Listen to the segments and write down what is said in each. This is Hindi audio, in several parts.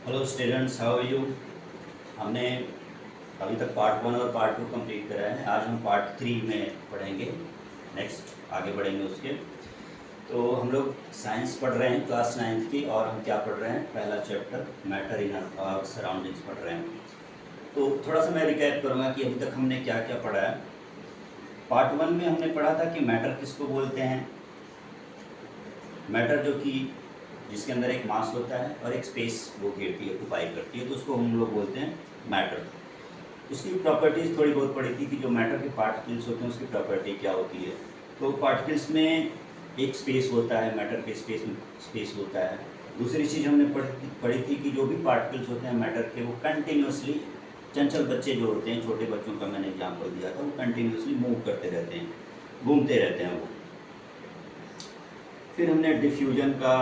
Hello students, how are you. हमने अभी तक पार्ट 1 और पार्ट 2 कंप्लीट करा है। आज हम पार्ट 3 में पढ़ेंगे, नेक्स्ट आगे बढ़ेंगे उसके। तो हम लोग साइंस पढ़ रहे हैं क्लास 9th की, और हम क्या पढ़ रहे हैं, पहला chapter matter in our surroundings पढ़ रहे हैं। तो थोड़ा सा मैं रिकैप करूँगा कि अभी तक हमने क्या क्या पढ़ा है। पार्ट 1 में हमने पढ़ा था कि मैटर किसको बोलते हैं। मैटर जो कि जिसके अंदर एक मास होता है और एक स्पेस वो घेरती है, ऑक्युपाई करती है, तो उसको हम लोग बोलते हैं मैटर। उसकी प्रॉपर्टीज़ थोड़ी बहुत पढ़ी थी कि जो मैटर के पार्टिकल्स होते हैं उसकी प्रॉपर्टी क्या होती है। तो पार्टिकल्स में एक स्पेस होता है, मैटर के स्पेस में स्पेस होता है। दूसरी चीज़ हमने पढ़ी थी कि जो भी पार्टिकल्स होते हैं मैटर के, वो कंटिन्यूसली, चंचल बच्चे जो होते हैं, छोटे बच्चों का मैंने एग्जाम्पल दिया था, वो कंटिन्यूसली मूव करते रहते हैं, घूमते रहते हैं वो। फिर हमने डिफ्यूजन का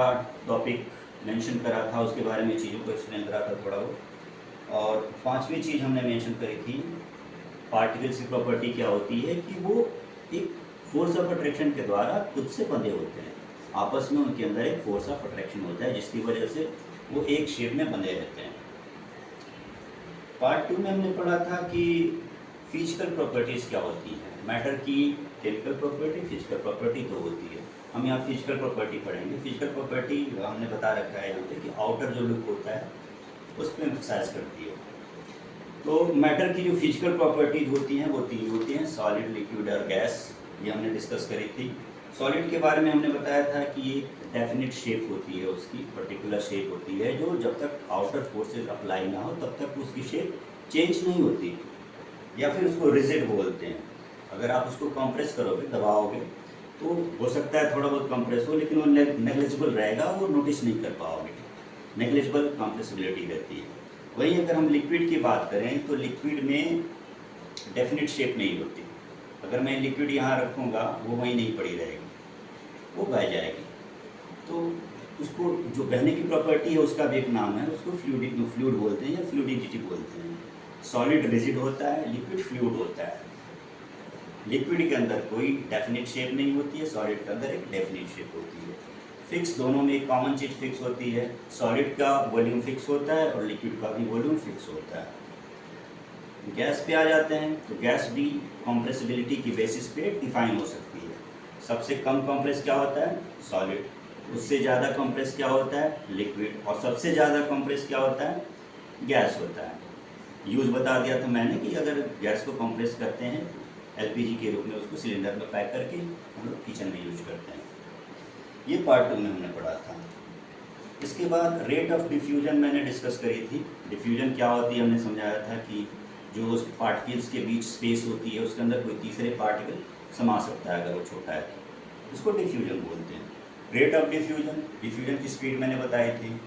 टॉपिक मेंशन करा था, उसके बारे में चीज़ों को एक्सप्लेन करा था थोड़ा बहुत। और पांचवी चीज़ हमने मेंशन करी थी, पार्टिकल्स की प्रॉपर्टी क्या होती है कि वो एक फोर्स ऑफ अट्रैक्शन के द्वारा खुद से बंधे होते हैं, आपस में उनके अंदर एक फोर्स ऑफ अट्रैक्शन होता है जिसकी वजह से वो एक शेप में बंधे रहते हैं। पार्ट 2 में हमने पढ़ा था कि फिजिकल प्रॉपर्टीज़ क्या होती हैं। मैटर की केमिकल प्रॉपर्टी, फिजिकल प्रॉपर्टी दो होती है। हम यहाँ फिजिकल प्रॉपर्टी पढ़ेंगे। फिजिकल प्रॉपर्टी हमने बता रखा है यहाँ पे कि आउटर जो लुक होता है उस पर एम्फसाइज करती है। तो मैटर की जो फिजिकल प्रॉपर्टीज होती हैं वो तीन होती हैं, सॉलिड, लिक्विड और गैस। ये हमने डिस्कस करी थी। सॉलिड के बारे में हमने बताया था कि एक डेफिनेट शेप होती है, उसकी पर्टिकुलर शेप होती है, जो जब तक आउटर फोर्सेज अप्लाई ना हो तब तक उसकी शेप चेंज नहीं होती, या फिर उसको रिजिड बोलते हैं। अगर आप उसको कंप्रेस करोगे, दबाओगे, तो हो सकता है थोड़ा बहुत कंप्रेस हो, लेकिन वो नेग्लिजिबल रहेगा, वो नोटिस नहीं कर पाओगे। नेग्लिजिबल कंप्रेसिबिलिटी रहती है। वहीं अगर हम लिक्विड की बात करें तो लिक्विड में डेफिनेट शेप नहीं होती। अगर मैं लिक्विड यहाँ रखूँगा वो वहीं नहीं पड़ी रहेगी, वो बह जाएगी। तो उसको जो बहने की प्रॉपर्टी है उसका भी एक नाम है, उसको फ्लूइड बोलते हैं या फ्लूइडिटी बोलते हैं। सॉलिड रिजिड होता है, लिक्विड फ्लूइड होता है। लिक्विड के अंदर कोई डेफिनेट शेप नहीं होती है, सॉलिड के अंदर एक डेफिनेट शेप होती है। फिक्स, दोनों में एक कॉमन चीज़ फिक्स होती है। सॉलिड का वॉल्यूम फिक्स होता है और लिक्विड का भी वॉल्यूम फिक्स होता है। गैस पे आ जाते हैं तो गैस भी कॉम्प्रेसिबिलिटी की बेसिस पे डिफाइन हो सकती है। सबसे कम कॉम्प्रेस क्या होता है, सॉलिड। उससे ज़्यादा कॉम्प्रेस क्या होता है, लिक्विड। और सबसे ज़्यादा कॉम्प्रेस क्या होता है, गैस होता है। यूज़ बता दिया था मैंने कि अगर गैस को कंप्रेस करते हैं एलपीजी के रूप में, उसको सिलेंडर में पैक करके हम लोग किचन में यूज करते हैं। ये पार्ट 2 में हमने पढ़ा था। इसके बाद रेट ऑफ डिफ्यूजन मैंने डिस्कस करी थी। डिफ्यूजन क्या होती है हमने समझाया था कि जो उस पार्टिकल्स के बीच स्पेस होती है उसके अंदर कोई तीसरे पार्टिकल समा सकता है, अगर वो छोटा है तो उसको डिफ्यूजन बोलते हैं। रेट ऑफ डिफ्यूजन, डिफ्यूजन की स्पीड मैंने बताई थी।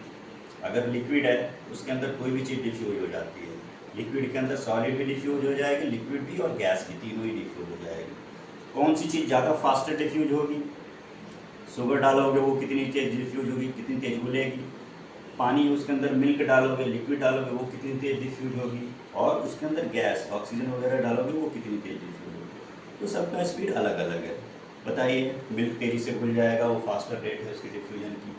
अगर लिक्विड है उसके अंदर कोई भी चीज़ डिफ्यूज हो जाती है। लिक्विड के अंदर सॉलिड भी डिफ्यूज हो जाएगी, लिक्विड भी और गैस भी, तीनों ही डिफ्यूज हो जाएगी। कौन सी चीज़ ज़्यादा फास्टर डिफ्यूज होगी, शुगर डालोगे वो कितनी तेज डिफ्यूज होगी, कितनी तेज घुलेगी। पानी उसके अंदर मिल्क डालोगे, लिक्विड डालोगे, वो कितनी तेज डिफ्यूज होगी। और उसके अंदर गैस, ऑक्सीजन वगैरह डालोगे, वो कितनी तेज डिफ्यूज होगी। तो सबका स्पीड अलग अलग है। बताइए, मिल्क तेज़ी से घुल जाएगा, वो फास्टर रेट है उसकी डिफ्यूजन की।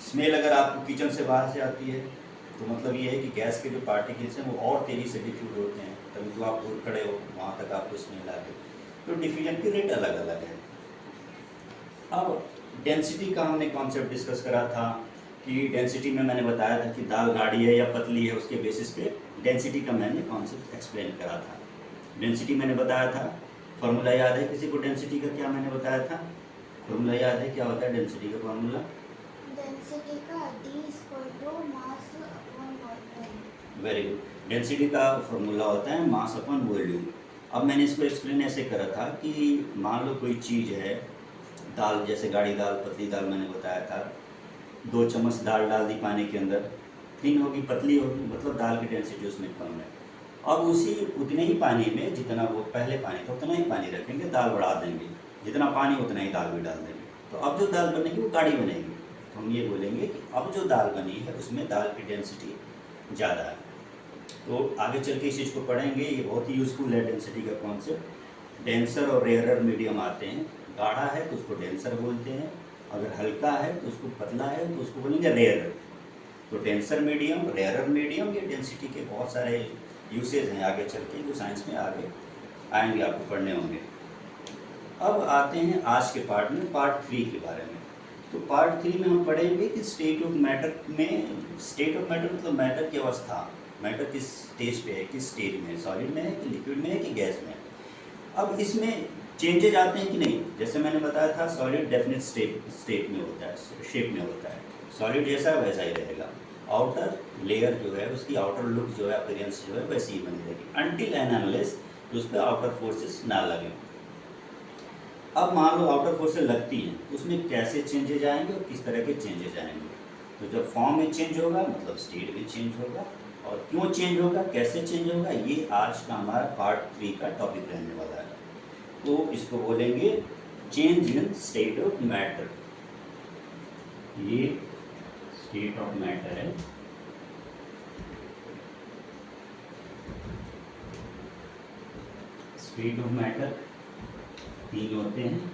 स्मेल अगर आपको किचन से बाहर से आती है तो मतलब ये है कि गैस के जो पार्टिकल्स हैं वो और तेज़ी से डिफ्यूज होते हैं, तभी तो आप दूर खड़े हो वहाँ तक आपको स्मेल आ गई। तो डिफ्यूजन की रेट अलग अलग है। अब डेंसिटी का हमने कॉन्सेप्ट डिस्कस करा था कि डेंसिटी में मैंने बताया था कि दाल गाढ़ी है या पतली है, उसके बेसिस पे डेंसिटी का मैंने कॉन्सेप्ट एक्सप्लेन करा था। डेंसिटी मैंने बताया था, फॉर्मूला याद है किसी को डेंसिटी का? क्या मैंने बताया था, फॉर्मूला याद है? क्या होता है डेंसिटी का फॉर्मूला? डेंसिटी का mass upon volume. Very good. Density का फॉर्मूला होता है मास अपॉन वॉल्यूम। अब मैंने इसको एक्सप्लेन ऐसे करा था कि मान लो कोई चीज़ है, दाल, जैसे गाढ़ी दाल, पतली दाल मैंने बताया था। 2 चम्मच दाल डाल दी पानी के अंदर, थिन होगी, पतली होगी, मतलब दाल की डेंसिटी उसमें कम है। अब उसी उतने ही पानी में जितना वो पहले पानी था उतना ही पानी रखेंगे, दाल बढ़ा देंगे, जितना पानी उतना ही दाल भी डाल देंगे, तो अब जो दाल बनेगी वो गाढ़ी बनेगी। तो हम ये बोलेंगे कि अब जो दाल बनी है उसमें दाल की डेंसिटी ज़्यादा है। तो आगे चल के इस चीज़ को पढ़ेंगे, ये बहुत ही यूज़फुल है डेंसिटी का कॉन्सेप्ट। डेंसर और रेयरर मीडियम आते हैं। गाढ़ा है तो उसको डेंसर बोलते हैं, अगर हल्का है तो उसको, पतला है तो उसको बोलेंगे रेयरर। तो डेंसर मीडियम, रेयरर मीडियम, ये डेंसिटी के बहुत सारे यूसेज हैं आगे चल के, जो साइंस में आगे आएंगे, आपको पढ़ने होंगे। अब आते हैं आज के पार्ट में, पार्ट 3 के बारे में। तो पार्ट 3 में हम पढ़ेंगे कि स्टेट ऑफ मैटर में, स्टेट ऑफ मैटर मतलब मैटर की अवस्था, मैटर किस स्टेज पे है, किस स्टेज में है, सॉलिड में है कि लिक्विड में है कि गैस में है। अब इसमें चेंजेज आते हैं कि नहीं, जैसे मैंने बताया था सॉलिड डेफिनेट स्टेट में होता है, शेप में होता है, सॉलिड जैसा वैसा ही रहेगा, आउटर लेयर जो है उसकी आउटर लुक जो है, अपीयरेंस जो है वैसी ही बनी रहेगी, अनटिल एंड अनलेस उस पर आउटर फोर्सेस ना लगे। अब मान लो आउटर फोर्सेस लगती हैं, तो उसमें कैसे चेंजेज आएंगे और किस तरह के चेंजेज आएंगे। तो जब फॉर्म में चेंज होगा मतलब स्टेट भी चेंज होगा, और क्यों चेंज होगा, कैसे चेंज होगा, ये आज का हमारा पार्ट 3 का टॉपिक रहने वाला है। तो इसको बोलेंगे change in state of matter. ये स्टेट ऑफ मैटर है, स्टेट ऑफ मैटर 3 होते हैं,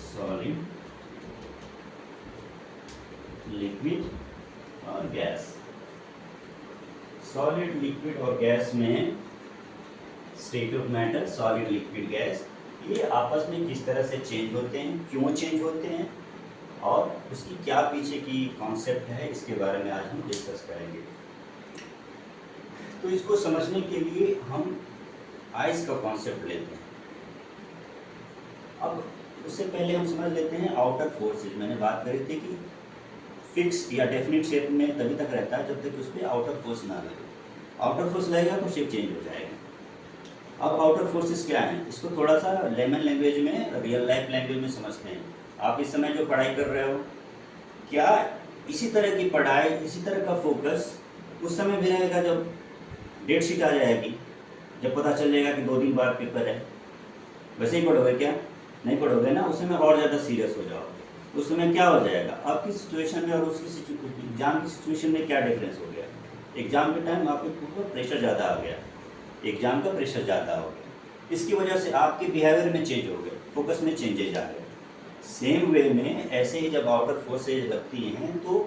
सॉलिड, लिक्विड और गैस। सॉलिड, लिक्विड और गैस में state of matter, solid, liquid, gas, ये आपस में किस तरह से चेंज होते हैं, क्यों चेंज होते हैं, और उसकी क्या पीछे की कॉन्सेप्ट है, इसके बारे में आज हम डिस्कस करेंगे। तो इसको समझने के लिए हम आइस का कॉन्सेप्ट लेते हैं। अब उससे पहले हम समझ लेते हैं आउटर फोर्सेज। मैंने बात करी थी कि फिक्स या डेफिनेट शेप में तभी तक रहता है जब तक उस पर आउटर फोर्स ना लगे। आउटर फोर्स लगेगा तो शेप चेंज हो जाएगा। अब आउटर फोर्सेस क्या हैं, इसको थोड़ा सा लेमन लैंग्वेज में, रियल लाइफ लैंग्वेज में समझते हैं। आप इस समय जो पढ़ाई कर रहे हो, क्या इसी तरह की पढ़ाई, इसी तरह का फोकस उस समय भी रहेगा जब डेट शीट आ जाएगी, जब पता चल जाएगा कि 2 दिन बाद पेपर है? वैसे ही पढ़ोगे क्या? नहीं पढ़ोगे ना, उस समय और ज़्यादा सीरियस हो जाओगे। उस समय क्या हो जाएगा, आपकी सिचुएशन में और उसकी एग्जाम की सिचुएशन में क्या डिफरेंस हो गया? एग्जाम के टाइम आपके ऊपर प्रेशर ज़्यादा आ गया, एग्जाम का प्रेशर ज़्यादा हो गया, इसकी वजह से आपके बिहेवियर में चेंज हो गए, फोकस में चेंजेज आ गए। सेम वे में ऐसे ही जब आउटर फोर्सेज लगती हैं तो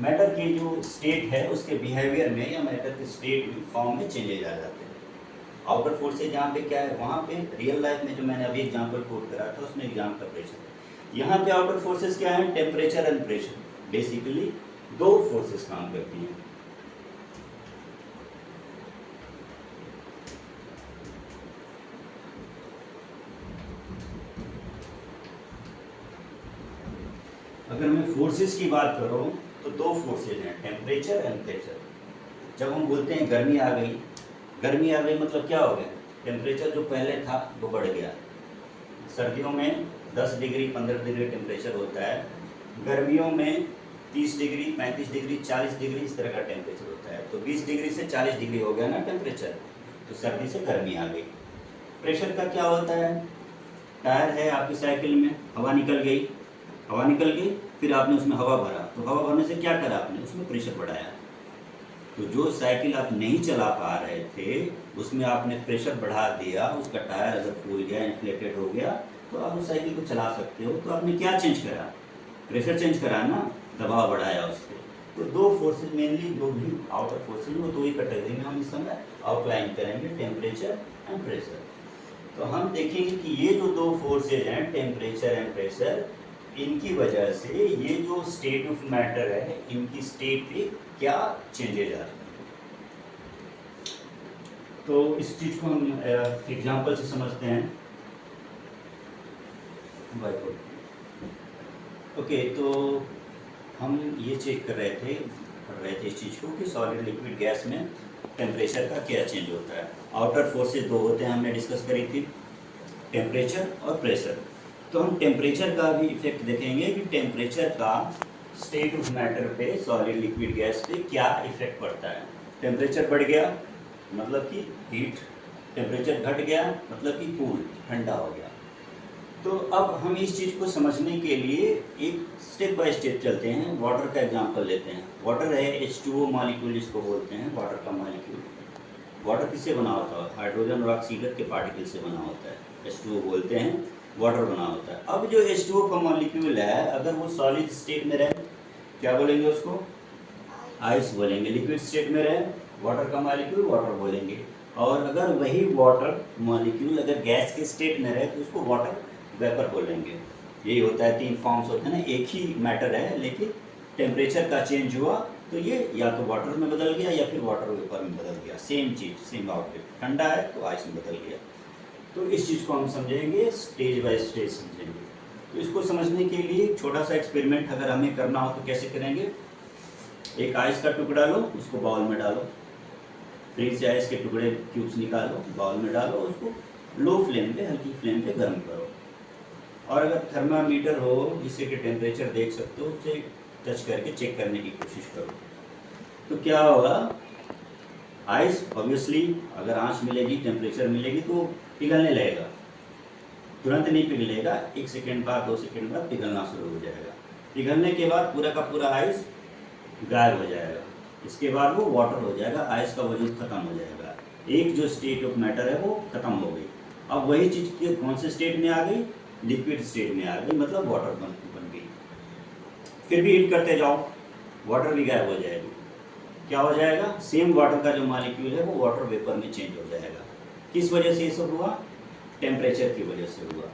मैटर की जो स्टेट है उसके बिहेवियर में या मैटर के स्टेट में, फॉर्म में चेंजेज आ जाते हैं। आउटर फोर्सेज यहाँ पे क्या है, वहाँ पे रियल लाइफ में जो मैंने अभी एग्जाम्पल कोट करा था उसमें एग्जाम का प्रेशर। यहाँ पे आउटर फोर्सेज क्या है, temperature and pressure. Basically 2 forces काम करती हैं। अगर मैं फोर्सेस की बात करूं तो 2 फोर्सेज हैं, टेम्परेचर एंड प्रेशर। जब हम बोलते हैं गर्मी आ गई, गर्मी आ गई मतलब क्या हो गया, टेम्परेचर जो पहले था वो बढ़ गया। सर्दियों में 10 डिग्री 15 डिग्री टेम्परेचर होता है, गर्मियों में 30 डिग्री 35 डिग्री 40 डिग्री इस तरह का टेम्परेचर होता है। तो 20 डिग्री से 40 डिग्री हो गया ना टेम्परेचर, तो सर्दी से गर्मी आ गई। प्रेशर का क्या होता है, टायर है आपकी साइकिल में, हवा निकल गई, हवा निकल गई, फिर आपने उसमें हवा भरा, तो हवा भरने से क्या करा आपने, उसमें प्रेशर बढ़ाया। तो जो साइकिल आप नहीं चला पा रहे थे उसमें आपने प्रेशर बढ़ा दिया, उसका टायर अगर फूल गया, इन्फ्लेटेड हो गया, तो आप उस साइकिल को चला सकते हो। तो आपने क्या चेंज करा, प्रेशर चेंज करा ना, दबाव बढ़ाया उस पर। तो 2 फोर्सेज मेनली जो भी आउटर फोर्सेज, वो 2 ही कैटेगरी में हम इस समय आउटलाइन करेंगे, टेम्परेचर एंड प्रेशर। तो हम देखेंगे कि ये जो 2 फोर्सेज हैं, टेम्परेचर एंड प्रेशर, इनकी वजह से ये जो स्टेट ऑफ मैटर है, इनकी स्टेट पे क्या चेंजेज आ रहे हैं। तो इस चीज़ को हम एग्जांपल से समझते हैं। ओके, तो हम ये चेक कर रहे थे, पढ़ रहे थे इस चीज़ को कि सॉलिड, लिक्विड, गैस में टेम्परेचर का क्या चेंज होता है। आउटर फोर्सेज 2 होते हैं, हमने डिस्कस करी थी, टेम्परेचर और प्रेशर। तो हम टेम्परेचर का भी इफेक्ट देखेंगे कि टेम्परेचर का स्टेट ऑफ मैटर पे, सॉलिड, लिक्विड, गैस पे क्या इफेक्ट पड़ता है। टेम्परेचर बढ़ गया मतलब कि हीट, टेम्परेचर घट गया मतलब कि कूल, ठंडा हो गया। तो अब हम इस चीज़ को समझने के लिए एक स्टेप बाय स्टेप चलते हैं। वाटर का एग्जांपल लेते हैं। वाटर है H2O मॉलिक्यूल जिसको बोलते हैं, वाटर का मॉलिक्यूल। वाटर किससे बना होता है, हाइड्रोजन और ऑक्सीजन के पार्टिकल से बना होता है, H2O बोलते हैं, वाटर बना होता है। अब जो H2O का मॉलिक्यूल है, अगर वो सॉलिड स्टेट में रहे क्या बोलेंगे उसको? आइस बोलेंगे। लिक्विड स्टेट में रहे वाटर का मॉलिक्यूल वाटर बोलेंगे, और अगर वही वाटर मॉलिक्यूल अगर गैस के स्टेट में रहे तो उसको वाटर वेपर बोलेंगे। यही होता है, 3 फॉर्म्स होते हैं ना, एक ही मैटर है लेकिन टेम्परेचर का चेंज हुआ तो ये या तो वाटर में बदल गया या फिर वाटर वेपर में बदल गया। सेम चीज़ सेम आउटपुट, ठंडा है तो आइस में बदल गया। तो इस चीज़ को हम समझेंगे, स्टेज बाय स्टेज समझेंगे। तो इसको समझने के लिए एक छोटा सा एक्सपेरिमेंट अगर हमें करना हो तो कैसे करेंगे? एक आइस का टुकड़ा लो, उसको बाउल में डालो, फ्रिज से आइस के टुकड़े क्यूब्स निकालो, बाउल में डालो, उसको लो फ्लेम पे, हल्की फ्लेम पे गर्म करो। और अगर थर्मामीटर हो जिससे कि टेम्परेचर देख सकते हो, उससे टच करके चेक करने की कोशिश करो। तो क्या होगा? आइस ऑब्वियसली अगर आंच मिलेगी, टेम्परेचर मिलेगी तो पिघलने लगेगा। तुरंत नहीं पिघलेगा, 1 सेकेंड बाद 2 सेकेंड बाद पिघलना शुरू हो जाएगा। पिघलने के बाद पूरा का पूरा आइस गायब हो जाएगा। इसके बाद वो वाटर हो जाएगा, आइस का वजूद खत्म हो जाएगा। एक जो स्टेट ऑफ मैटर है वो खत्म हो गई। अब वही चीज़ के कौन से स्टेट में आ गई? लिक्विड स्टेट में आ गई, मतलब वाटर बन गई। फिर भी हीट करते जाओ, वाटर भी गायब हो जाएगी। क्या हो जाएगा? सेम वाटर का जो मॉलिक्यूल है वो वाटर वेपर में चेंज हो जाएगा। किस वजह से ये सब हुआ? टेम्परेचर की वजह से हुआ।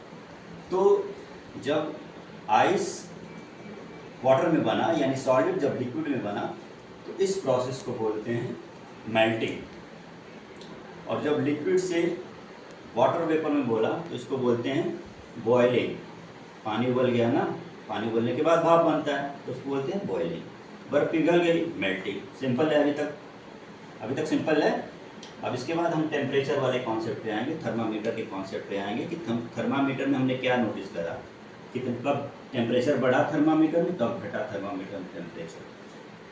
तो जब आइस वाटर में बना, यानी सॉलिड जब लिक्विड में बना, तो इस प्रोसेस को बोलते हैं मेल्टिंग। और जब लिक्विड से वाटर वेपर में बोला तो इसको बोलते हैं बॉयलिंग। पानी उबल गया ना, पानी उबलने के बाद भाप बनता है तो उसको बोलते हैं बॉयलिंग। बर्फ पिघल गई, मेल्टिंग। सिंपल है अभी तक सिंपल है। अब इसके बाद हम टेम्परेचर वाले कॉन्सेप्ट पे आएंगे, थर्मामीटर के कॉन्सेप्ट पे आएंगे कि थर्मामीटर में हमने क्या नोटिस करा कि कब टेम्परेचर बढ़ा थर्मामीटर में, कब घटा थर्मामीटर में टेम्परेचर।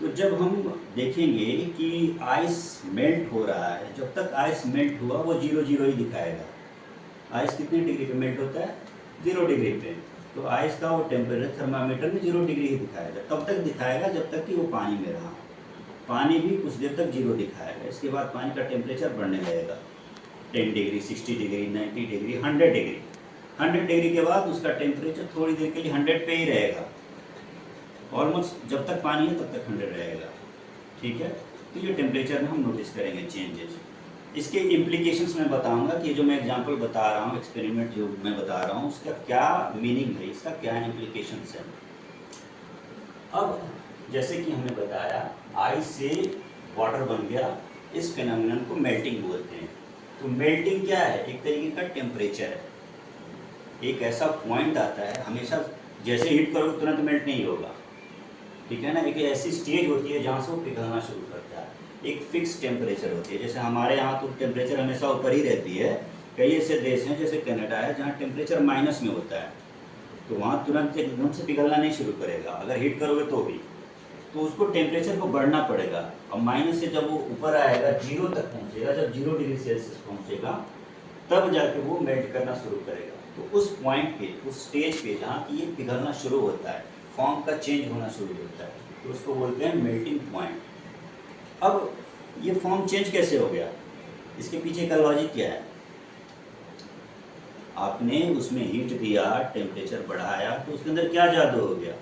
तो जब हम देखेंगे कि आइस मेल्ट हो रहा है, जब तक आइस मेल्ट हुआ वो 0 0 ही दिखाएगा। आइस कितने डिग्री पे मेल्ट होता है? 0 डिग्री पे। तो आइस का वो टेम्परेचर थर्मामीटर में 0 डिग्री ही दिखाएगा। तब तक दिखाएगा जब तक कि वो पानी में रहा। पानी भी कुछ देर तक 0 दिखाएगा। इसके बाद पानी का टेम्परेचर बढ़ने लगेगा, 10 degree, 60 degree, 90 degree, 100 degree. 100 degree के बाद उसका टेम्परेचर थोड़ी देर के लिए 100 पे ही रहेगा। ऑलमोस्ट जब तक पानी है तब तक 100 रहेगा। ठीक है, तो ये टेम्परेचर में हम नोटिस करेंगे चेंजेस। इसके इम्प्लीकेशंस मैं बताऊंगा कि जो मैं एग्जांपल बता रहा हूँ, एक्सपेरिमेंट जो मैं बता रहा हूँ, उसका क्या मीनिंग है, इसका क्या इम्प्लीकेशंस है। अब जैसे कि हमने बताया आइस से वाटर बन गया, इस फिनोमिनन को मेल्टिंग बोलते हैं। तो मेल्टिंग क्या है? एक तरीके का टेम्परेचर है। एक ऐसा पॉइंट आता है, हमेशा जैसे हीट करोगे तुरंत मेल्ट नहीं होगा, ठीक है ना। एक ऐसी स्टेज होती है जहाँ से वो पिघलना शुरू करता है। एक फिक्स टेम्परेचर होती है, जैसे हमारे यहाँ तो टेम्परेचर हमेशा ऊपर ही रहती है। कई ऐसे देश हैं जैसे कनाडा है जहाँ टेम्परेचर माइनस में होता है, तो वहाँ तुरंत एकदम से पिघलना नहीं शुरू करेगा। अगर हीट करोगे तो भी, तो उसको टेम्परेचर को बढ़ना पड़ेगा। अब माइनस से जब वो ऊपर आएगा 0 तक पहुँचेगा, जब 0 डिग्री सेल्सियस पहुँचेगा तब जाके वो मेल्ट करना शुरू करेगा। तो उस पॉइंट पे, उस स्टेज पे जहाँ की ये पिघलना शुरू होता है, फॉर्म का चेंज होना शुरू होता है, तो उसको बोलते हैं मेल्टिंग पॉइंट। अब ये फॉर्म चेंज कैसे हो गया? इसके पीछे का लॉजिक क्या है? आपने उसमें हीट दिया, टेम्परेचर बढ़ाया, तो उसके अंदर क्या जादू हो गया?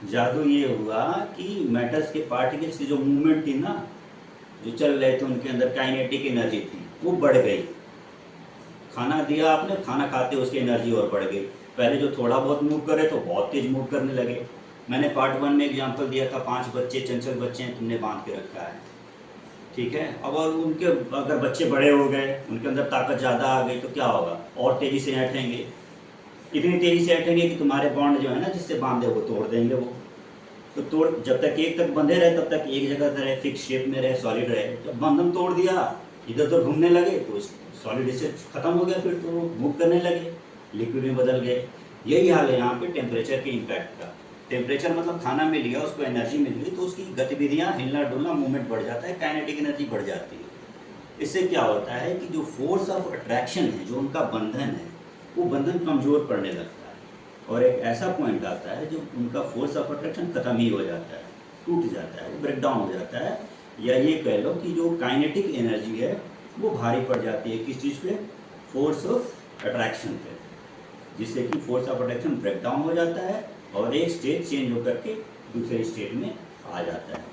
जादू ये हुआ कि मैटर्स के पार्टिकल्स की जो मूवमेंट थी ना, जो चल रहे थे, उनके अंदर काइनेटिक एनर्जी थी, वो बढ़ गई। खाना दिया आपने, खाना खाते उसकी एनर्जी और बढ़ गई। पहले जो थोड़ा बहुत मूव करे तो बहुत तेज मूव करने लगे। मैंने पार्ट 1 में एग्जांपल दिया था, 5 बच्चे चंचल बच्चे हैं, तुमने बांध के रखा है, ठीक है। अब और उनके अगर बच्चे बड़े हो गए, उनके अंदर ताकत ज़्यादा आ गई, तो क्या होगा? और तेज़ी से ऐंठेंगे, इतनी तेज़ी से ऐंठेंगे कि तुम्हारे बॉन्ड जो है ना जिससे बांधे वो तोड़ देंगे। वो तो तोड़, जब तक एक तक बंधे रहे तब तक एक जगह रहे, फिक्स शेप में रहे, सॉलिड रहे। जब बंधन तोड़ दिया, इधर उधर घूमने लगे, तो सॉलिड इससे ख़त्म हो गया, फिर तो वो मूव करने लगे, लिक्विड में बदल गए। यही हाल है यहाँ पे टेम्परेचर के इम्पैक्ट का। टेम्परेचर मतलब खाना मिल गया, उसको एनर्जी मिल गई, तो उसकी गतिविधियाँ, हिलना डुलना, मूवमेंट बढ़ जाता है, काइनेटिक एनर्जी बढ़ जाती है। इससे क्या होता है कि जो फोर्स ऑफ अट्रैक्शन है, जो उनका बंधन है, वो बंधन कमज़ोर पड़ने लगता है, और एक ऐसा पॉइंट आता है जो उनका फोर्स ऑफ अट्रैक्शन खत्म ही हो जाता है, टूट जाता है, वो ब्रेक डाउन हो जाता है। या ये कह लो कि जो काइनेटिक एनर्जी है वो भारी पड़ जाती है किस चीज़ पे? फोर्स ऑफ अट्रैक्शन पे, जिससे कि force of attraction break down हो जाता है और एक स्टेज चेंज होकर के दूसरे स्टेट में आ जाता है।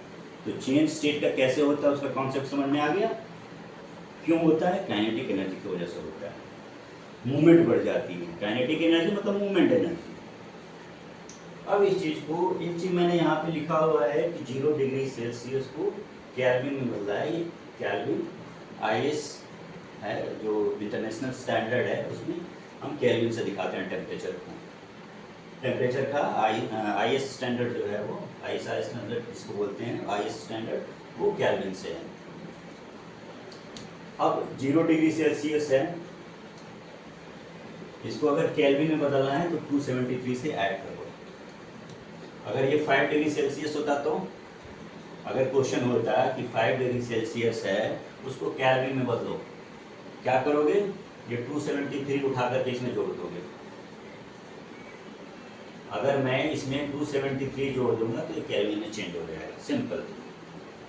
तो चेंज स्टेट का कैसे होता है उसका कॉन्सेप्ट समझ में आ गया। क्यों होता है? काइनेटिक एनर्जी की वजह से होता है, मूवमेंट बढ़ जाती है। काइनेटिक एनर्जी मतलब मूवमेंट एनर्जी। अब इस चीज़ को, एक चीज़ मैंने यहाँ पे लिखा हुआ है कि 0 डिग्री सेल्सियस को केल्विन में बदला है। ये केल्विन IS है जो इंटरनेशनल स्टैंडर्ड है, उसमें हम केल्विन से दिखाते हैं टेम्परेचर को। टेम्परेचर का IS स्टैंडर्ड जो है वो IS स्टैंडर्ड जिसको बोलते हैं IS स्टैंडर्ड, वो केल्विन से है। अब 0 डिग्री सेल्सियस है, इसको अगर केल्विन में बदलना है तो 273 से ऐड करो। अगर ये 5 डिग्री सेल्सियस होता तो, अगर क्वेश्चन होता है कि 5 डिग्री सेल्सियस है उसको केल्विन में बदलो, क्या करोगे? ये 273 उठा करके इसमें जोड़ दोगे। अगर मैं इसमें 273 जोड़ दूंगा तो ये केल्विन में चेंज हो जाएगा, सिंपल।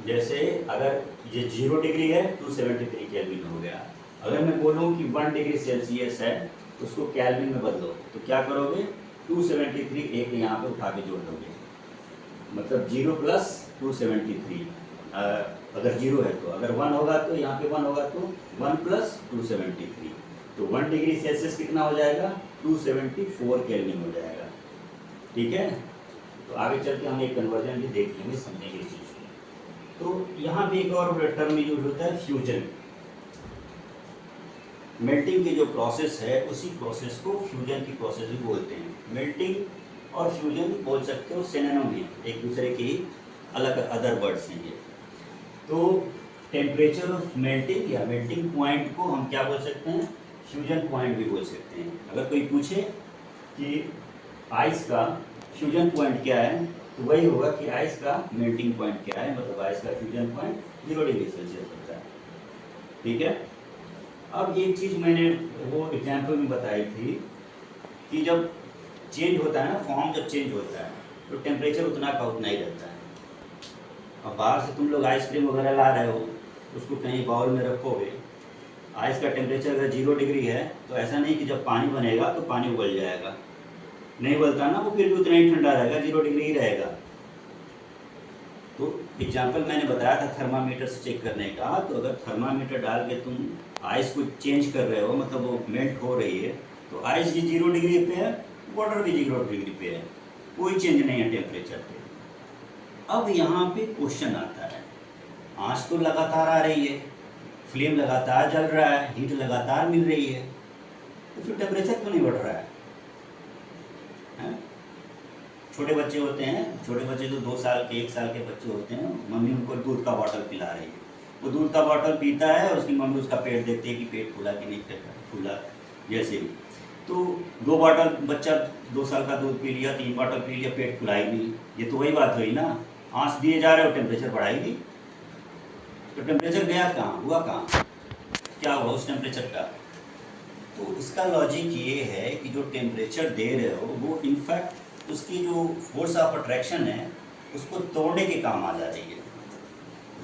जैसे अगर ये 0 डिग्री है 273 केल्विन हो गया। अगर मैं बोलूँ कि 1 डिग्री सेल्सियस है उसको केल्विन में बदलो तो क्या करोगे? 273 एक यहाँ पे उठा के जोड़ दोगे, मतलब 0 प्लस 273। अगर 0 है तो, अगर 1 होगा तो यहाँ पे 1 होगा तो 1 प्लस 273, तो 1 डिग्री सेल्सियस कितना हो जाएगा? 274 केल्विन हो जाएगा। ठीक है, तो आगे चल के हम एक कन्वर्जन भी देख लेंगे, समझेंगे इस चीज़ को। तो यहाँ पे एक और टर्म यूज होता है फ्यूजन। मेल्टिंग की जो प्रोसेस है उसी प्रोसेस को फ्यूजन की प्रोसेस भी बोलते हैं। मेल्टिंग और फ्यूजन बोल सकते हो, सिनोनिम है, एक दूसरे के अलग अदर वर्ड्स हैं ये। तो टेम्परेचर ऑफ मेल्टिंग या मेल्टिंग पॉइंट को हम क्या बोल सकते हैं? फ्यूजन पॉइंट भी बोल सकते हैं। अगर कोई पूछे कि आइस का फ्यूजन पॉइंट क्या है तो वही होगा कि आइस का मेल्टिंग पॉइंट क्या है, मतलब आइस का फ्यूजन पॉइंट 0 डिग्री सेल्सियस होता है। ठीक है, अब एक चीज़ मैंने वो एग्जाम्पल में बताई थी कि जब चेंज होता है ना, फॉर्म जब चेंज होता है तो टेम्परेचर उतना का उतना ही रहता है। अब बाहर से तुम लोग आइसक्रीम वगैरह ला रहे हो, उसको कहीं बाउल में रखोगे, आइस का टेम्परेचर अगर 0 डिग्री है तो ऐसा नहीं कि जब पानी बनेगा तो पानी उबल जाएगा, नहीं उबलता ना, वो फिर भी उतना ही ठंडा रहेगा, 0 डिग्री ही रहेगा। तो एग्जाम्पल मैंने बताया था थर्मामीटर से चेक करने का, तो अगर थर्मामीटर डाल के तुम आइस को चेंज कर रहे हो, मतलब वो मेल्ट हो रही है, तो आइस भी 0 डिग्री पे है, वाटर भी 0 डिग्री पे है, कोई चेंज नहीं है टेम्परेचर पे। अब यहाँ पे क्वेश्चन आता है, आँच तो लगातार आ रही है, फ्लेम लगातार जल रहा है, हीट लगातार मिल रही है, तो फिर टेम्परेचर क्यों नहीं बढ़ रहा है? छोटे बच्चे होते हैं, छोटे बच्चे जो 2 साल के 1 साल के बच्चे होते हैं, मम्मी उनको दूध का बॉटल पिला रही है, वो दूध का बॉटल पीता है, उसकी मम्मी उसका पेट देखती है कि पेट फूला कि नहीं फूला, जैसे भी। तो 2 बॉटल बच्चा 2 साल का दूध पी लिया, 3 बॉटल पी लिया, पेट फुला ही नहीं, ये तो वही बात हुई ना, आँच दिए जा रहे हो, टेम्परेचर बढ़ाएगी, तो टेम्परेचर गया कहाँ, हुआ कहाँ, क्या हुआ उस टेम्परेचर का? तो इसका लॉजिक ये है कि जो टेम्परेचर दे रहे हो वो इनफैक्ट उसकी जो फोर्स ऑफ अट्रैक्शन है उसको तोड़ने के काम आ जा रही है,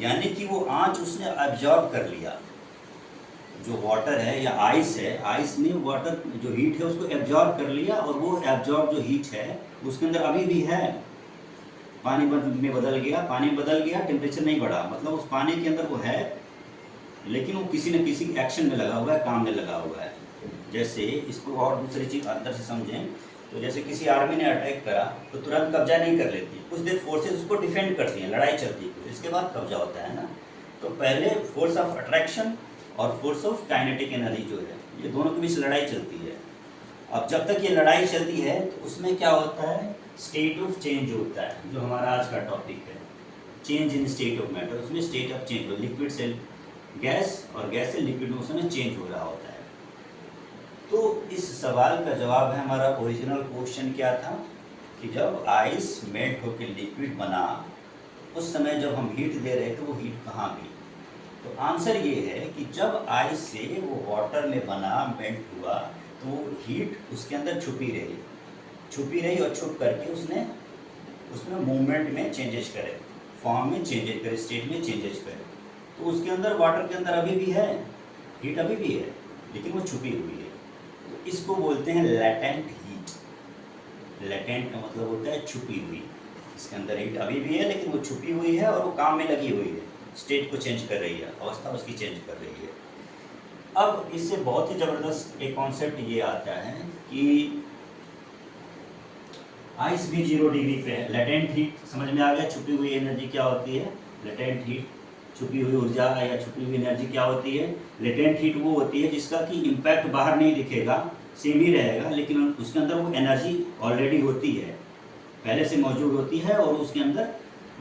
यानी कि वो आँच उसने एब्जॉर्ब कर लिया। जो वाटर है या आइस है, आइस ने वाटर जो हीट है उसको एब्जॉर्ब कर लिया, और वो एब्जॉर्ब जो हीट है उसके अंदर अभी भी है, पानी में बदल गया, पानी बदल गया, टेम्परेचर नहीं बढ़ा, मतलब उस पानी के अंदर वो है, लेकिन वो किसी न किसी एक्शन में लगा हुआ है, काम में लगा हुआ है। जैसे इसको और दूसरी चीज़ अंदर से समझें तो जैसे किसी आर्मी ने अटैक करा तो तुरंत कब्जा नहीं कर लेती, कुछ देर फोर्सेस उसको डिफेंड करती हैं, लड़ाई चलती है, इसके बाद कब्जा होता है ना। तो पहले फोर्स ऑफ अट्रैक्शन और फोर्स ऑफ काइनेटिक एनर्जी जो है, ये दोनों के बीच लड़ाई चलती है। अब जब तक ये लड़ाई चलती है तो उसमें क्या होता है, स्टेट ऑफ चेंज होता है, जो हमारा आज का टॉपिक है, change in state of matter. उसमें स्टेट ऑफ चेंज हो, लिक्विड से गैस और गैस से लिक्विड में उसमें चेंज हो रहा होता है। तो इस सवाल का जवाब है, हमारा ओरिजिनल क्वेश्चन क्या था कि जब आइस मेल्ट होकर लिक्विड बना, उस समय जब हम हीट दे रहे थे वो हीट कहाँ गई? तो आंसर ये है कि जब आइस से वो वाटर में बना, मेल्ट हुआ, तो वो हीट उसके अंदर छुपी रही और छुप करके उसमें मूवमेंट में चेंजेस करे, फॉर्म में चेंजेस करे, स्टेट में चेंजेस करे। तो उसके अंदर वाटर के अंदर अभी भी है, हीट अभी भी है, लेकिन वो छुपी हुई है। तो इसको बोलते हैं लैटेंट हीट। लैटेंट का मतलब होता है छुपी हुई, इसके अंदर हीट अभी भी है, लेकिन वो छुपी हुई है और वो काम में लगी हुई है, स्टेट को चेंज कर रही है, अवस्था उसकी चेंज कर रही है। अब इससे बहुत ही ज़बरदस्त एक कॉन्सेप्ट ये आता है कि आइस भी 0 डिग्री पे है। लेटेंट हीट समझ में आ गया, छुपी हुई एनर्जी क्या होती है, लेटेंट हीट, छुपी हुई ऊर्जा या छुपी हुई एनर्जी क्या होती है। लेटेंट हीट वो होती है जिसका कि इम्पैक्ट बाहर नहीं दिखेगा, सेम ही रहेगा, लेकिन उसके अंदर वो एनर्जी ऑलरेडी होती है, पहले से मौजूद होती है, और उसके अंदर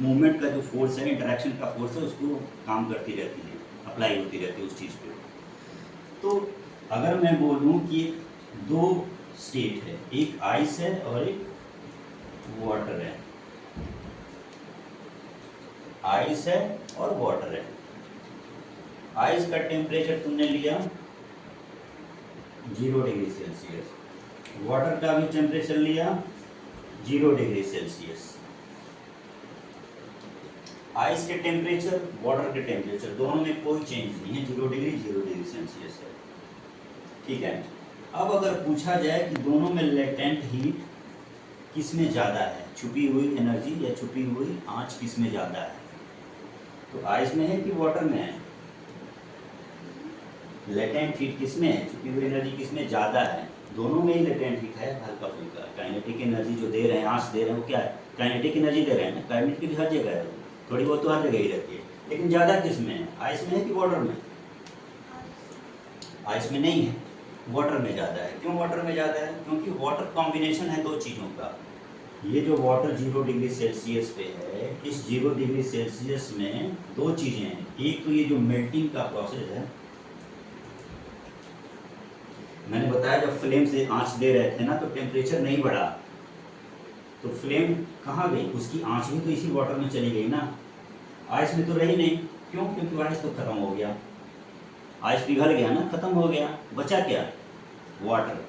मूवमेंट का जो फोर्स है, इंटरेक्शन का फोर्स है, उसको काम करती रहती है, अप्लाई होती रहती है उस चीज़ पे। तो अगर मैं बोलूँ कि 2 स्टेट है, एक आइस है और एक वाटर है, आइस है और वाटर है। आइस का टेम्परेचर तुमने लिया 0 डिग्री सेल्सियस, वाटर का भी टेम्परेचर लिया 0 डिग्री सेल्सियस। आइस के टेम्परेचर, वाटर के टेम्परेचर, दोनों में कोई चेंज नहीं है, 0 डिग्री सेल्सियस है। ठीक है। अब अगर पूछा जाए कि दोनों में लेटेंट हीट किस में ज़्यादा है, छुपी हुई एनर्जी या छुपी हुई आंच किस में ज़्यादा है, तो आइस में है कि वाटर में है। लेटेंट हीट किस में है, छुपी हुई एनर्जी किस में ज़्यादा है, दोनों में ही लेटेंट हीट है, हल्का फुल्का। काइनेटिक एनर्जी जो दे रहे हैं, आंच दे रहे हैं, वो क्या है, काइनेटिक एनर्जी दे रहे हैं ना, काइनेटिक हर जगह है, थोड़ी बहुत तो हर जगह ही रहती है, लेकिन ज़्यादा किस में है, आइस में है कि वाटर में। आइस में नहीं है, वाटर में ज़्यादा है। क्यों वाटर में ज़्यादा है, क्योंकि वाटर कॉम्बिनेशन है 2 चीज़ों का। ये जो वाटर 0 डिग्री सेल्सियस पे है, इस 0 डिग्री सेल्सियस में 2 चीज़ें हैं। एक तो ये जो मेल्टिंग का प्रोसेस है, मैंने बताया जब फ्लेम से आंच दे रहे थे ना, तो टेम्परेचर नहीं बढ़ा, तो फ्लेम कहाँ गई, उसकी आंच भी तो इसी वाटर में चली गई ना, आइस में तो रही नहीं। क्यों, क्योंकि आइस तो खत्म हो गया, आइस पिघल गया ना, खत्म हो गया, बचा क्या, वाटर।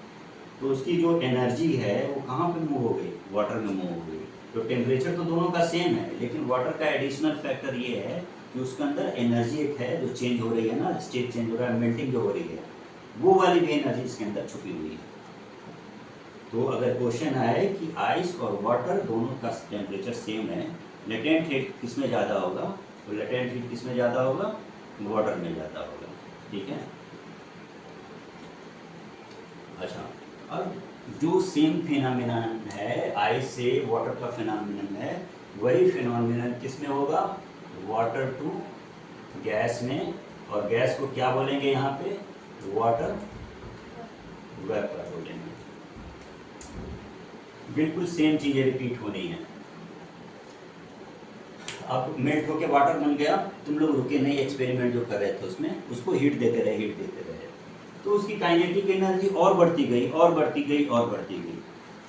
तो उसकी जो एनर्जी है वो कहाँ पे मूव हो गई, वाटर में मूव हो गई। तो टेम्परेचर तो दोनों का सेम है, लेकिन वाटर का एडिशनल फैक्टर ये है कि उसके अंदर एनर्जी एक है जो चेंज हो रही है ना, स्टेट चेंज हो रहा है, मेल्टिंग जो हो रही है, वो वाली भी एनर्जी इसके अंदर छुपी हुई है। तो अगर क्वेश्चन आए कि आइस और वाटर दोनों का टेम्परेचर सेम है, लेटेंट हीट किस में ज़्यादा होगा, तो लेटेंट हीट किस में ज़्यादा होगा, वाटर में ज़्यादा होगा। ठीक है। अच्छा, अब जो सेम फिनोमिनन है, आइस से वाटर का फिनोमिनन है, वही फिनोमिनन किस में होगा, वाटर टू गैस में, और गैस को क्या बोलेंगे यहाँ पे, वाटर वेपर बोलेंगे। बिल्कुल सेम चीज़ें रिपीट होनी है। अब मेल्ट होके वाटर बन गया, तुम लोग रुके नहीं, एक्सपेरिमेंट जो कर रहे थे उसमें, उसको हीट देते रहे, हीट देते रहे, तो उसकी काइनेटिक एनर्जी और बढ़ती गई और बढ़ती गई और बढ़ती गई।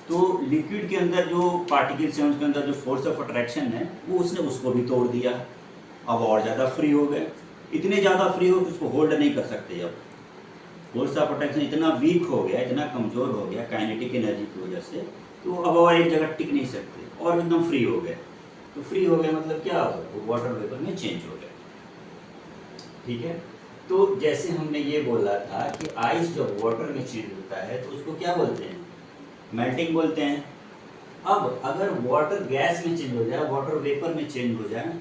तो लिक्विड के अंदर जो पार्टिकल्स हैं, उसके अंदर जो फोर्स ऑफ अट्रैक्शन है, वो उसने उसको भी तोड़ दिया, अब और ज़्यादा फ्री हो गए, इतने ज़्यादा फ्री हो कि उसको होल्ड नहीं कर सकते। अब फोर्स ऑफ अट्रैक्शन इतना वीक हो गया, इतना कमज़ोर हो गया काइनेटिक एनर्जी की वजह से, तो अब और एक जगह टिक नहीं सकते और एकदम फ्री हो गए। तो फ्री हो गया मतलब क्या हो गया, वो वाटर वेपर में चेंज हो गया। ठीक है। तो जैसे हमने ये बोला था कि आइस जब वाटर में चेंज होता है तो उसको क्या बोलते हैं, मेल्टिंग बोलते हैं। अब अगर वाटर गैस में चेंज हो जाए, वाटर वेपर में चेंज हो जाए,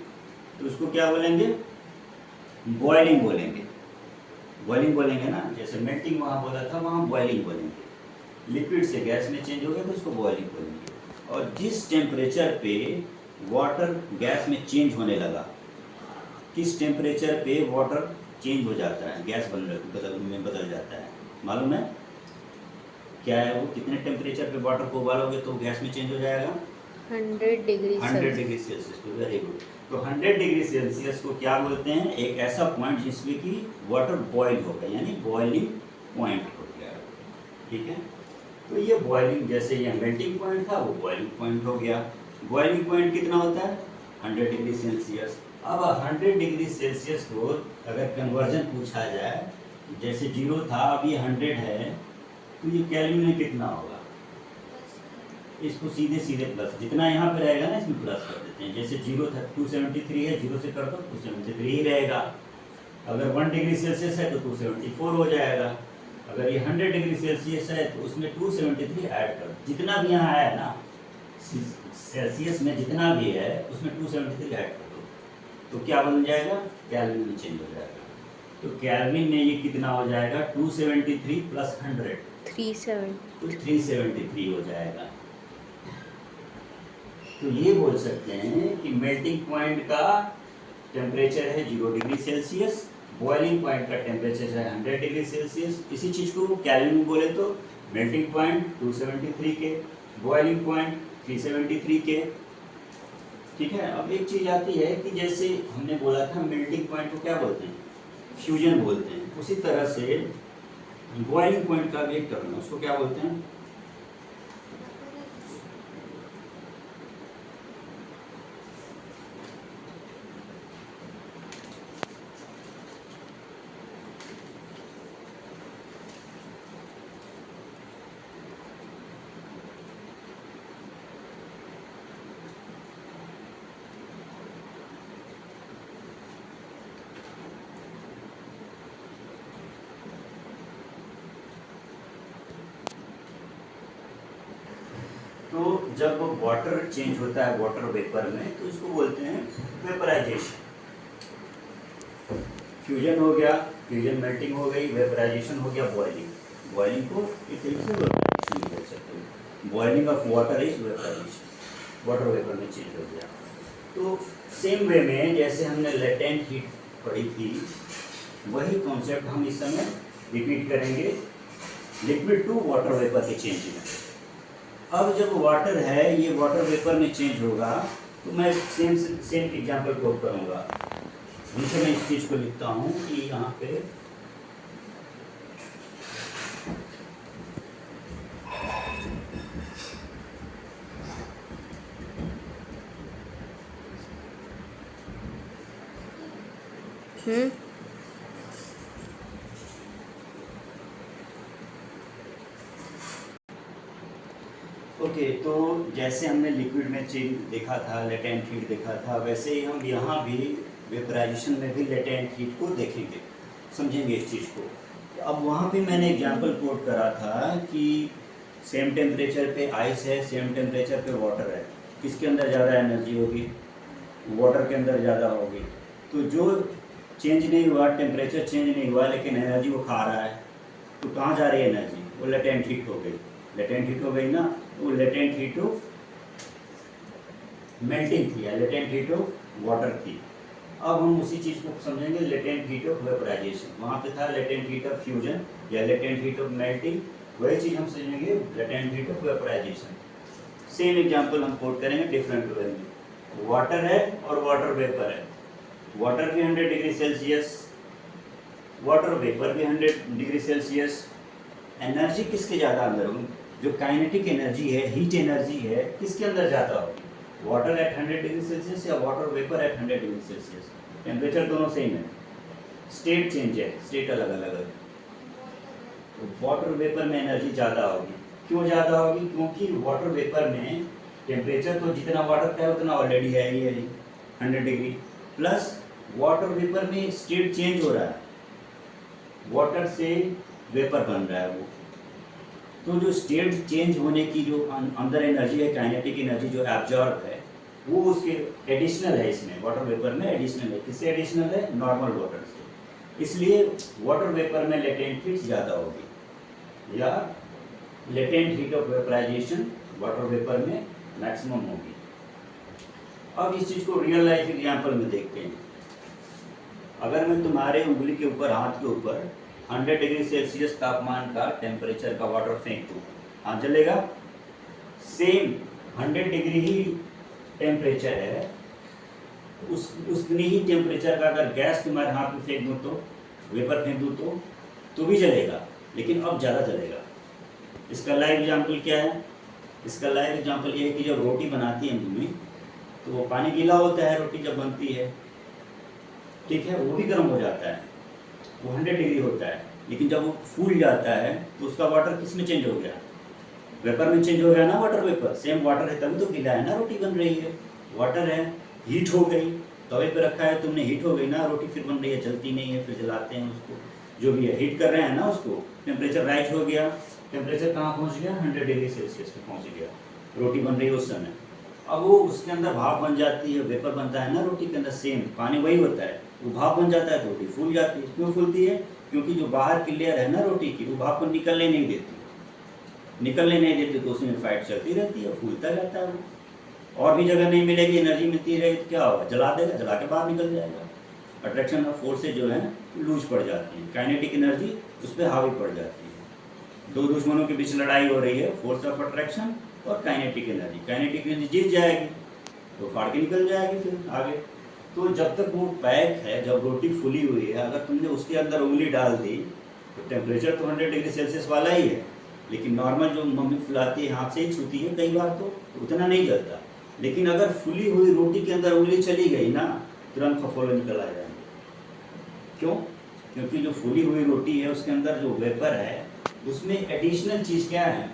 तो उसको क्या बोलेंगे, बॉइलिंग बोलेंगे। बॉइलिंग बोलेंगे ना, जैसे मेल्टिंग वहाँ बोला था, वहाँ बॉइलिंग बोलेंगे। लिक्विड से गैस में चेंज हो गया तो उसको बॉइलिंग बोलेंगे। और जिस टेम्परेचर पे वाटर गैस में चेंज होने लगा, किस टेम्परेचर पे वाटर चेंज हो जाता है, गैस बदल जाता है, मालूम है क्या है वो, कितने टेम्परेचर पे वाटर को उबालोगे तो गैस में चेंज हो जाएगा, 100 डिग्री सेल्सियस। तो वेरी गुड। तो 100 डिग्री सेल्सियस को क्या बोलते हैं, एक ऐसा पॉइंट जिसमें कि वाटर बॉयल हो गया, यानी बॉइलिंग पॉइंट हो गया। ठीक है। तो ये बॉइलिंग, जैसे ये मेल्टिंग पॉइंट था, वो बॉइलिंग पॉइंट हो गया। बॉइलिंग पॉइंट कितना होता है, 100 डिग्री सेल्सियस। अब 100 डिग्री सेल्सियस को अगर कन्वर्जन पूछा जाए, जैसे 0 था, अब ये 100 है, तो ये केल्विन में कितना होगा, इसको सीधे सीधे प्लस, जितना यहाँ पे रहेगा ना इसमें प्लस कर देते हैं। जैसे 0 था, 273 है, 0 से कर दो 273 ही रहेगा। अगर 1 डिग्री सेल्सियस है तो 274 हो जाएगा। अगर ये 100 डिग्री सेल्सियस है तो उसमें 273 ऐड कर, जितना भी यहाँ आया ना, सेल्सियस में जितना भी है उसमें 273 ऐड कर दो, तो क्या बन जाएगा, केल्विन में चेंज हो जाएगा। तो केल्विन में ये कितना हो जाएगा, 273 प्लस 100, 37। तो 373 हो जाएगा। तो ये बोल सकते हैं कि मेल्टिंग पॉइंट का टेम्परेचर है 0 डिग्री सेल्सियस, बॉइलिंग पॉइंट का टेम्परेचर है 100 डिग्री सेल्सियस। इसी चीज़ को केल्विन में बोले तो मेल्टिंग पॉइंट 273 के, बॉइलिंग पॉइंट 373 के। ठीक है, अब एक चीज़ आती है कि जैसे हमने बोला था मेल्टिंग पॉइंट को क्या बोलते हैं, फ्यूजन बोलते हैं, उसी तरह से बॉइलिंग पॉइंट का भी एक टर्म है, उसको क्या बोलते हैं, तो जब वाटर चेंज होता है वाटर वेपर में तो इसको बोलते हैं वेपराइजेशन। फ्यूजन हो गया, फ्यूजन मेल्टिंग हो गई, वेपराइजेशन हो गया बॉइलिंग। बॉइलिंग को एक तरीके से वेपराइजेशन भी बोल सकते हैं। Boiling of water is vaporization, water vapour में चेंज हो गया। तो सेम वे में जैसे हमने लेटेंट हीट पढ़ी थी, वही कॉन्सेप्ट हम इस समय रिपीट करेंगे लिक्विड टू वाटर वेपर के चेंज में। अब जब वाटर है ये वाटर वेपर में चेंज होगा तो मैं सेम एग्जांपल कोट करूंगा। नीचे मैं इस चीज़ को लिखता हूँ कि यहाँ पे ओके, तो जैसे हमने लिक्विड में चेंज देखा था, लेटेंट हीट देखा था, वैसे ही हम यहाँ भी वेपराइजेशन में भी लेटेंट हीट को देखेंगे, समझेंगे इस चीज़ को। अब वहाँ पे मैंने एग्जांपल कोट करा था कि सेम टेम्परेचर पे आइस है, सेम टेम्परेचर पे वाटर है, किसके अंदर ज़्यादा एनर्जी होगी, वाटर के अंदर ज़्यादा होगी। तो जो चेंज नहीं हुआ, टेम्परेचर चेंज नहीं हुआ, लेकिन एनर्जी वो खा रहा है, तो कहाँ जा रही है एनर्जी, वो लेटेंट हीट हो गई। लेटेंट हीट हो गई ना, वो लेटेंट हीट ऑफ मेल्टिंग थी या लेटेंट हीट ऑफ वाटर थी। अब हम उसी चीज़ को समझेंगे लेटेंट हीट ऑफ वेपराइजेशन। वहाँ पे था लेटेंट हीट ऑफ फ्यूजन या लेटेंट हीट ऑफ मेल्टिंग, वही चीज़ हम समझेंगे latent heat of vaporization. Same example हम कोट करेंगे डिफरेंट वे में। वाटर है और वाटर वेपर है, वाटर भी 100 डिग्री सेल्सियस, वाटर वेपर भी 100 डिग्री सेल्सियस। एनर्जी किसके ज़्यादा अंदर होगी, जो काइनेटिक एनर्जी है, हीट एनर्जी है, किसके अंदर ज़्यादा होगी, वाटर एट 100 डिग्री सेल्सियस या water vapour eight 100 degree Celsius. Temperature दोनों सेम है, स्टेट चेंज है, स्टेट अलग अलग है। तो वाटर वेपर में एनर्जी ज़्यादा होगी। क्यों ज़्यादा होगी, क्योंकि वाटर वेपर में टेम्परेचर तो जितना वाटर का है उतना ऑलरेडी है ही 100 डिग्री, प्लस वाटर वेपर में स्टेट चेंज हो रहा है, वाटर से वेपर बन रहा है वो। तो जो स्टेट चेंज होने की जो अंदर एनर्जी है, काइनेटिक एनर्जी जो एब्जॉर्ब है, वो उसके एडिशनल है, इसमें वाटर वेपर में एडिशनल है। किससे एडिशनल है, नॉर्मल वाटर से। इसलिए वाटर वेपर में लेटेंट हीट ज़्यादा होगी या latent heat of vaporization water vapour में मैक्सिमम होगी। अब इस चीज़ को रियल लाइफ एग्जाम्पल में देखते हैं। अगर मैं तुम्हारे उंगली के ऊपर, हाथ के ऊपर 100 डिग्री सेल्सियस तापमान का टेम्परेचर का वाटर फेंक दूँ, हाँ चलेगा। सेम 100 डिग्री ही टेम्परेचर है, उतनी ही टेम्परेचर का अगर गैस तुम्हारे हाथ में फेंक दूँ, तो वेपर फेंक दूँ तो भी चलेगा, लेकिन अब ज़्यादा चलेगा। इसका लाइव एग्जाम्पल क्या है, इसका लाइव एग्जाम्पल ये है कि जब रोटी बनाती है मम्मी, तो वो पानी गीला होता है, रोटी जब बनती है, ठीक है, वो भी गर्म हो जाता है, वो 100 डिग्री होता है, लेकिन जब वो फूल जाता है तो उसका वाटर किस में चेंज हो गया, वेपर में चेंज हो गया ना। वाटर वेपर, सेम वाटर है तभी तो गीला है ना, रोटी बन रही है, वाटर है, हीट हो गई, तवे पे रखा है तुमने, हीट हो गई ना, रोटी फिर बन रही है, जलती नहीं है, फिर जलाते हैं उसको, जो भी है हीट कर रहे हैं ना उसको, टेम्परेचर राइज हो गया, टेम्परेचर कहाँ पहुँच गया, 100 डिग्री सेल्सियस पे पहुँच गया, रोटी बन रही है उस समय। अब वो उसके अंदर भाप बन जाती है, वेपर बनता है ना रोटी के अंदर, सेम पानी वही होता है, वो भाप बन जाता है तो रोटी फूल जाती है। क्यों फूलती है? क्योंकि जो बाहर की लेयर है ना रोटी की, वो भाप को निकलने नहीं देती, निकलने नहीं देती तो उसमें फाइट चलती रहती है, फूलता रहता है वो। और भी जगह नहीं मिलेगी, एनर्जी मिलती रहेगी तो क्या होगा, जला देगा, जला के बाहर निकल जाएगा। अट्रैक्शन ऑफ फोर्स से जो है लूज पड़ जाती है, काइनेटिक एनर्जी उस पर हावी पड़ जाती है। दो दुश्मनों के बीच लड़ाई हो रही है, फोर्स ऑफ अट्रैक्शन और काइनेटिक एनर्जी। काइनेटिक एनर्जी जीत जाएगी तो फाड़ के निकल जाएगी फिर आगे। तो जब तक वो पैक है, जब रोटी फुली हुई है, अगर तुमने उसके अंदर उंगली डाल दी तो टेम्परेचर तो 100 डिग्री सेल्सियस वाला ही है, लेकिन नॉर्मल जो मम्मी फुलाती है हाथ से ही छूती है कई बार तो उतना नहीं जलता। लेकिन अगर फुली हुई रोटी के अंदर उंगली चली गई ना, तुरंत फफोले निकल आ जाएंगे। क्यों? क्योंकि जो फुली हुई रोटी है उसके अंदर जो वेपर है उसमें एडिशनल चीज़ क्या है,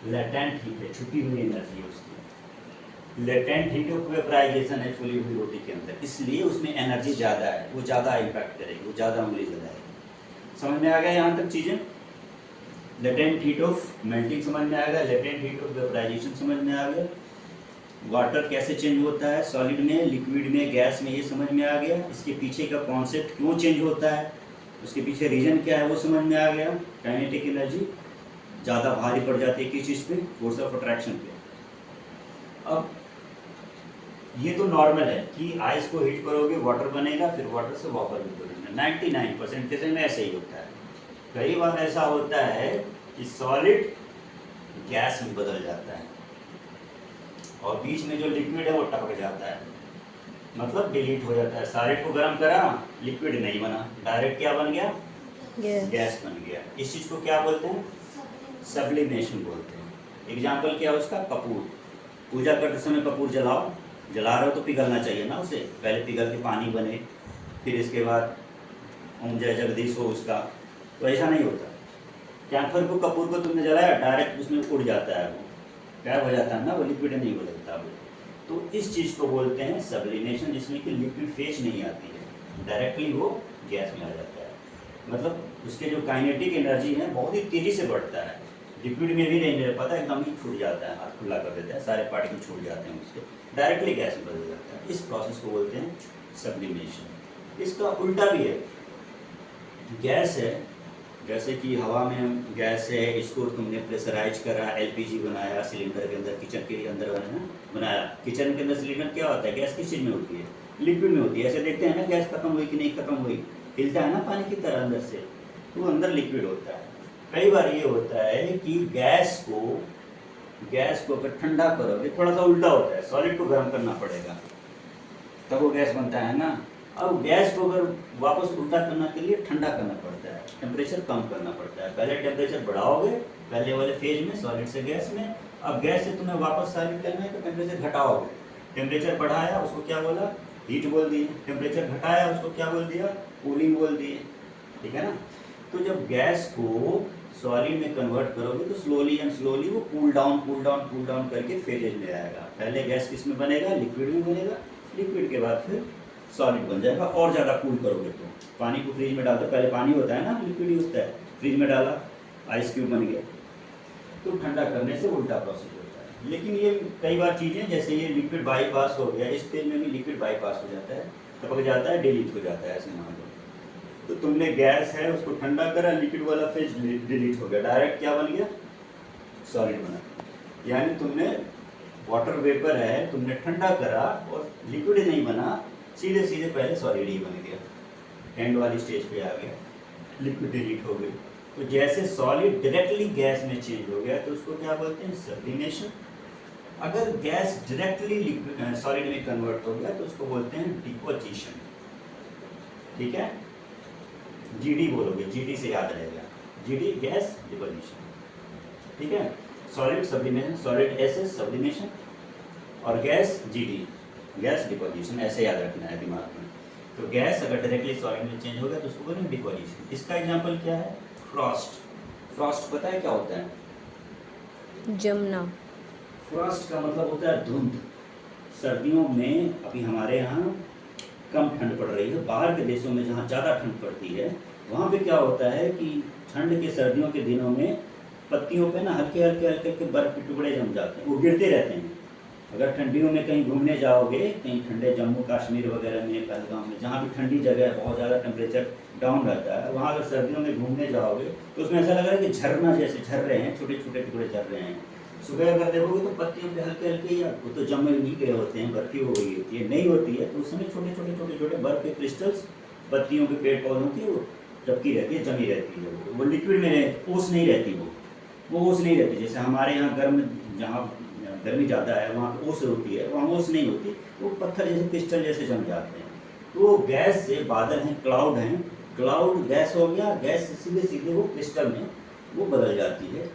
लेटेंट हीट है, छुपी हुई एनर्जी है उसकी। लेटेंट हीट ऑफ वेपराइजेशन है फुली हुई रोटी के अंदर, इसलिए उसमें एनर्जी ज़्यादा है, वो ज़्यादा इम्पैक्ट करेगी, वो ज़्यादा उंगली जलाएगी। समझ में आ गया यहाँ तक चीज़ें? लेटेंट हीट ऑफ मेल्टिंग समझ में आ गया, लेटेंट हीट ऑफ वेपराइजेशन समझ में आ गया। वाटर कैसे चेंज होता है, सॉलिड में, लिक्विड में, गैस में, ये समझ में आ गया। इसके पीछे का कॉन्सेप्ट क्यों चेंज होता है, उसके पीछे रीजन क्या है वो समझ में आ गया। काइनेटिक एनर्जी ज़्यादा भारी पड़ जाती है किस चीज़ पे, फोर्स ऑफ अट्रैक्शन पे। अब ये तो नॉर्मल है कि आइस को हीट करोगे वाटर बनेगा, फिर वाटर से वापर भी बनेगा। 99% केसेस में ऐसे ही होता है। कई बार ऐसा होता है कि सॉलिड गैस में बदल जाता है और बीच में जो लिक्विड है वो टपक जाता है, मतलब डिलीट हो जाता है। सॉलिड को गर्म करा, लिक्विड नहीं बना, डायरेक्ट क्या बन गया, गैस बन गया। इस चीज़ को क्या बोलते हैं, सब्लिमेशन बोलते हैं। एग्जाम्पल क्या है उसका, कपूर। पूजा करते समय कपूर जलाओ, जला रहे हो तो पिघलना चाहिए ना उसे, पहले पिघल के पानी बने, फिर इसके बाद ओम जय जगदीश हो उसका, तो ऐसा नहीं होता। कैंफर को, कपूर को तुमने जलाया, डायरेक्ट उसमें उड़ जाता है, वो गायब हो जाता है ना, वो लिक्विड नहीं बदलता वो। तो इस चीज़ को बोलते हैं सब्लिमेशन, जिसमें कि लिक्विड फेज नहीं आती है, डायरेक्टली वो गैस में आ जाता है। मतलब उसके जो काइनेटिक एनर्जी है बहुत ही तेज़ी से बढ़ता है, लिक्विड में भी नहीं रह पाता, एकदम ही छूट जाता है, हाथ खुला कर देता है, सारे पार्टिकल छूट जाते हैं उसके, डायरेक्टली गैस में बदल जाता है। इस प्रोसेस को बोलते हैं सब्लिमेशन। इसका उल्टा भी है, गैस है, जैसे कि हवा में गैस है, इसको तुमने प्रेशराइज करा, एलपीजी बनाया, सिलेंडर के अंदर, किचन के अंदर बनाया। किचन के अंदर सिलेंडर क्या होता है, गैस किस चीज़ में होती है, लिक्विड में होती है। ऐसे देखते हैं ना गैस खत्म हुई कि नहीं खत्म हुई, हिलता है ना पानी की तरह अंदर से, तो वो अंदर लिक्विड होता है। कई बार ये होता है कि गैस को अगर ठंडा करोगे, थोड़ा सा उल्टा होता है, सॉलिड को गर्म करना पड़ेगा तब वो गैस बनता है ना। अब गैस को अगर वापस उल्टा करने के लिए ठंडा करना पड़ता है, टेम्परेचर कम करना पड़ता है। पहले टेम्परेचर बढ़ाओगे पहले वाले फेज में, सॉलिड से गैस में, अब गैस से तुम्हें वापस सॉलिड करना है तो टेम्परेचर घटाओगे। टेम्परेचर बढ़ाया उसको क्या बोला, हीट बोल दिए, टेम्परेचर घटाया उसको क्या बोल दिया, कूलिंग बोल दिए, ठीक है ना। तो जब गैस को सॉलिड में कन्वर्ट करोगे तो स्लोली एंड स्लोली वो कूल डाउन करके फेजेज में आएगा। पहले गैस किस में बनेगा, लिक्विड में बनेगा, लिक्विड के बाद फिर सॉलिड बन जाएगा। और ज़्यादा कूल करोगे तो पानी को फ्रिज में डाल दो, पहले पानी होता है ना, लिक्विड ही होता है, फ्रिज में डाला, आइस क्यूब बन गया, तो ठंडा करने से उल्टा प्रोसेस होता है। लेकिन ये कई बार चीज़ें, जैसे ये लिक्विड बाईपास हो गया, इस फेज में भी लिक्विड बाईपास हो जाता है, टपक जाता है, डिलीट हो जाता है, ऐसे मान लो। तो तुमने गैस है उसको ठंडा करा, लिक्विड वाला फेज डिलीट हो गया, डायरेक्ट क्या बन गया, सॉलिड बना। यानी तुमने वाटर वेपर है, तुमने ठंडा करा और लिक्विड नहीं बना, सीधे सीधे पहले सॉलिड ही बन गया, एंड वाली स्टेज पे आ गया, लिक्विड डिलीट हो गई। तो जैसे सॉलिड डायरेक्टली गैस में चेंज हो गया तो उसको क्या बोलते हैं, सब्लिमेशन। अगर गैस डायरेक्टली लिक्विड सॉलिड में कन्वर्ट हो गया तो उसको बोलते हैं डिपोजिशन, ठीक है। जीडी बोलोगे, जीडी से याद रहेगा, जीडी गैस डिपोजिशन, ठीक है। Solid sublimation, solid SS sublimation, और गैस जीडी गैस डिपोजिशन, ऐसे याद रखना है दिमाग में। तो गैस अगर डायरेक्टली सॉलिड में चेंज हो गया तो उसको बोलते हैं डिपोजिशन। इसका एग्जांपल क्या है, फ्रॉस्ट। फ्रॉस्ट पता है क्या होता है, जमना। फ्रॉस्ट का मतलब होता है धुंध। सर्दियों में अभी हमारे यहाँ कम ठंड पड़ रही है, बाहर के देशों में जहाँ ज़्यादा ठंड पड़ती है वहाँ पे क्या होता है कि ठंड के सर्दियों के दिनों में पत्तियों पे ना हल्के हल्के बर्फ़ के टुकड़े जम जाते हैं, वो गिरते रहते हैं, अगर ठंडियों में कहीं घूमने जाओगे, कहीं ठंडे जम्मू कश्मीर वगैरह में, पहलगाम में, जहाँ भी ठंडी जगह है, बहुत ज़्यादा टेम्परेचर डाउन रहता है, वहाँ अगर सर्दियों में घूमने जाओगे तो उसमें ऐसा लग रहा है कि झरना जैसे झर रहे हैं, छोटे छोटे टुकड़े झर रहे हैं। सुबह अगर देखोगे तो पत्तियों पे हल्के हल्के, या वो तो जम ही गए होते हैं, बर्फी हो गई होती है, नहीं होती है तो उस समय छोटे छोटे छोटे छोटे बर्फ के क्रिस्टल्स पत्तियों के पेड़ पौधों की वो टपकी रहती है, जमी रहती है, वो लिक्विड में रहती, ओस नहीं रहती, वो ओस नहीं रहती। जैसे हमारे यहाँ गर्म, जहाँ गर्मी ज़्यादा है वहाँ पे ओस होती है, वहाँ ओस नहीं होती, वो पत्थर जैसे क्रिस्टल जैसे जम जाते हैं। तो गैस से, बादल हैं, क्लाउड हैं, क्लाउड गैस हो गया, गैस सीधे सीधे वो क्रिस्टल में वो बदल जाती है,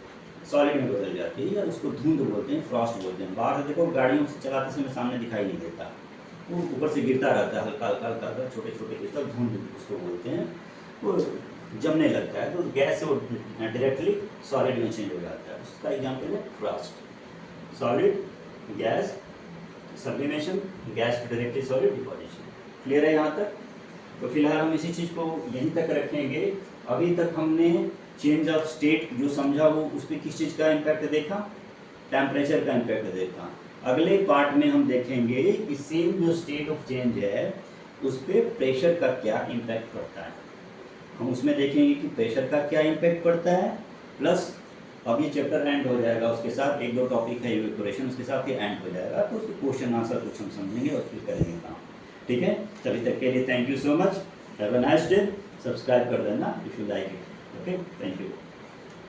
सॉलिड में बदल जाती है, या उसको धुंध बोलते हैं, फ्रॉस्ट बोलते हैं। बाहर देखो गाड़ियों से चलाते समय सामने दिखाई नहीं देता, वो ऊपर से गिरता रहता है, हल्का हल्का हल्का हल्का, छोटे छोटे क्रिस्टल, धुंध उसको बोलते हैं। वो जमने लगता है तो गैस से वो डायरेक्टली सॉलिड में चेंज हो जाता है। उसका एग्जाम्पल है frost. Solid, gas, sublimation, gas to directly solid deposition. Clear है यहाँ तक? तो फिलहाल हम इसी चीज़ को यहीं तक रखेंगे। अभी तक हमने चेंज ऑफ स्टेट जो समझा, वो उस पर किस चीज़ का इम्पैक्ट देखा, टेम्परेचर का इम्पैक्ट देखा। अगले पार्ट में हम देखेंगे कि सेम जो स्टेट ऑफ चेंज है उस पर प्रेशर का क्या इम्पैक्ट पड़ता है। हम उसमें देखेंगे कि प्रेशर का क्या इम्पैक्ट पड़ता है, प्लस अब ये चैप्टर एंड हो जाएगा, उसके साथ एक दो टॉपिक है इक्वेशन, उसके साथ ये एंड हो जाएगा, तो उसके क्वेश्चन आंसर कुछ हम समझेंगे और फिर करेंगे काम। ठीक है, तभी तक के लिए thank you so much, have a nice day. Subscribe कर देना if you like it. Okay, thank you.